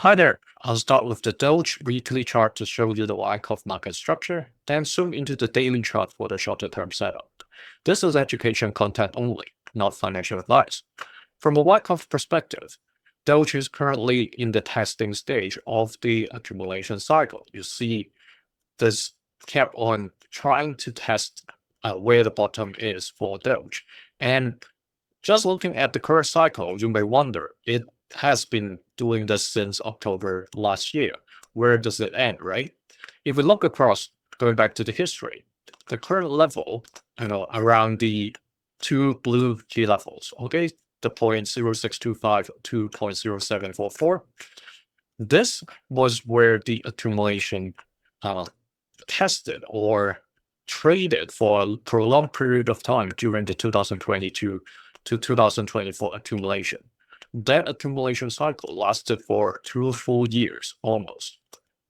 Hi there. I'll start with the DOGE weekly chart to show you the Wyckoff market structure, then zoom into the daily chart for the shorter term setup. This is education content only, not financial advice. From a Wyckoff perspective, DOGE is currently in the testing stage of the accumulation cycle. You see this kept on trying to test where the bottom is for DOGE. And just looking at the current cycle, you may wonder, it has been doing this since October last year. Where does it end, right? If we look across, going back to the history, the current level, around the two blue key levels, okay, the 0.0625 to 0.0744. This was where the accumulation tested or traded for a prolonged period of time during the 2022 to 2024 accumulation. That accumulation cycle lasted for 2 full years almost.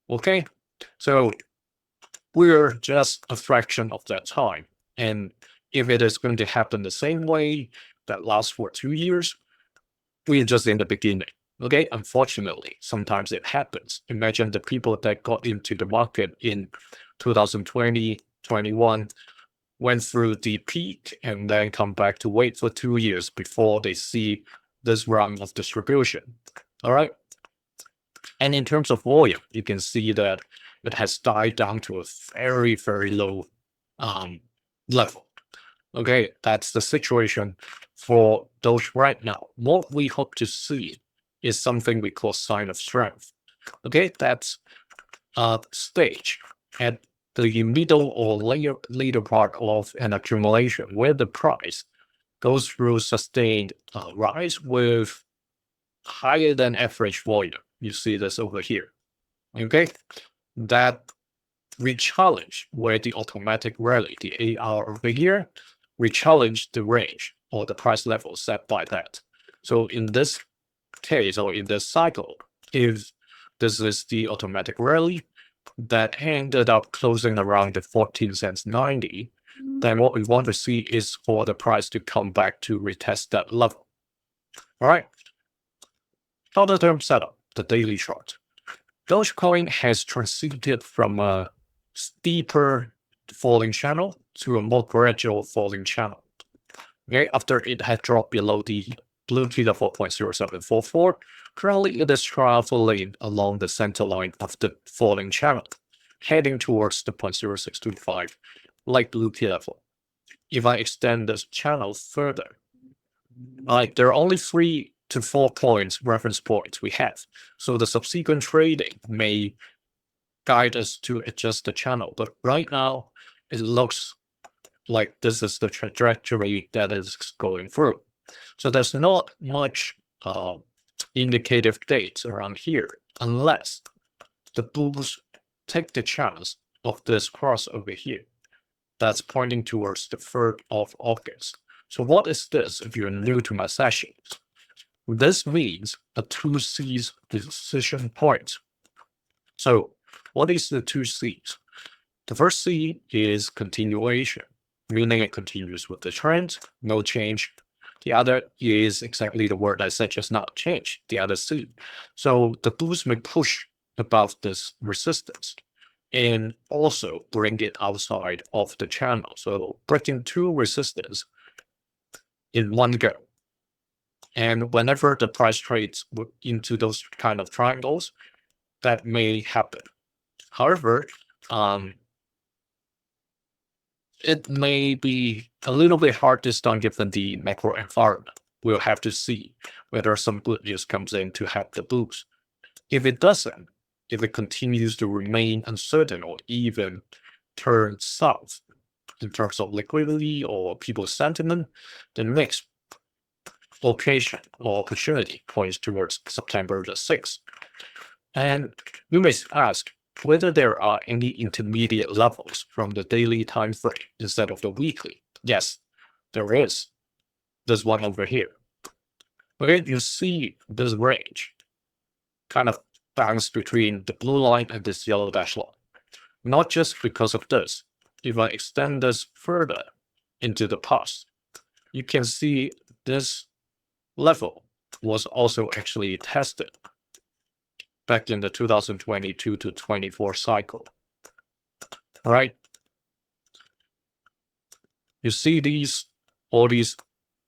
Okay, so we're just a fraction of that time. And if it is going to happen the same way that lasts for 2 years, we're just in the beginning. Okay, unfortunately, sometimes it happens. Imagine the people that got into the market in 2020, 21, went through the peak and then come back to wait for 2 years before they see this round of distribution. All right. And in terms of volume, you can see that it has died down to a very, very low level. Okay, that's the situation for those right now. What we hope to see is something we call sign of strength. Okay, that's a stage at the middle or later part of an accumulation where the price goes through sustained rise with higher than average volume. You see this over here. Okay, that we challenge where the automatic rally, the AR over here, we challenge the range or the price level set by that. So in this case or in this cycle, if this is the automatic rally that ended up closing around the 14 cents 90, then what we want to see is for the price to come back to retest that level. All right. Shorter term setup, the daily chart. Dogecoin has transited from a steeper falling channel to a more gradual falling channel. Okay, after it had dropped below the blue key of 4.0744, currently it is traveling along the center line of the falling channel, heading towards the 0.0625 light blue key level. If I extend this channel further, there are only 3 to 4 points, reference points we have. So the subsequent trading may guide us to adjust the channel. But right now, it looks like this is the trajectory that is going through. So there's not much indicative dates around here, unless the bulls take the chance of this cross over here. That's pointing towards the 3rd of August. So what is this if you're new to my sessions? This means a 2 C's decision point. So what is the 2 C's? The first C is continuation, meaning it continues with the trend, no change. The other is exactly the word I said just now, change, the other C. So the bulls may push above this resistance and also bring it outside of the channel. So breaking 2 resistance in one go. And whenever the price trades into those kind of triangles, that may happen. However, it may be a little bit hard this time given the macro environment. We'll have to see whether some good news comes in to help the boost. If it doesn't, if it continues to remain uncertain or even turn south in terms of liquidity or people's sentiment, the next location or opportunity points towards September the 6th. And you may ask whether there are any intermediate levels from the daily time frame instead of the weekly. Yes, there is. There's one over here. Okay, you see this range kind of bounce between the blue line and this yellow dash line. Not just because of this. If I extend this further into the past, you can see this level was also actually tested back in the 2022 to 24 cycle. All right. You see all these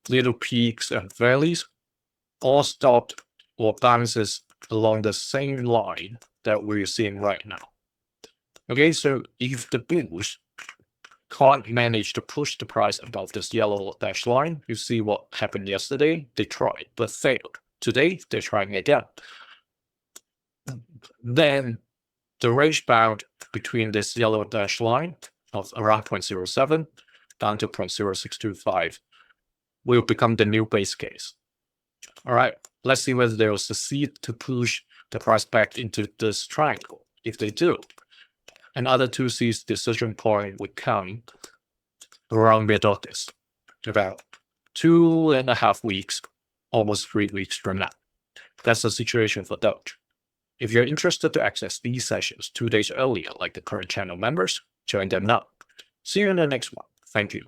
little peaks and valleys all stopped or bounces along the same line that we're seeing right now. Okay, so if the bulls can't manage to push the price above this yellow dashed line, you see what happened yesterday. They tried but failed. Today they're trying again. Then the range bound between this yellow dashed line of around 0.07 down to 0.0625 will become the new base case. All right, let's see whether they'll succeed to push the price back into this triangle. If they do, another 2C's decision point would come around mid of this, about 2.5 weeks, almost 3 weeks from now. That's the situation for DOGE. If you're interested to access these sessions 2 days earlier, like the current channel members, join them now. See you in the next one. Thank you.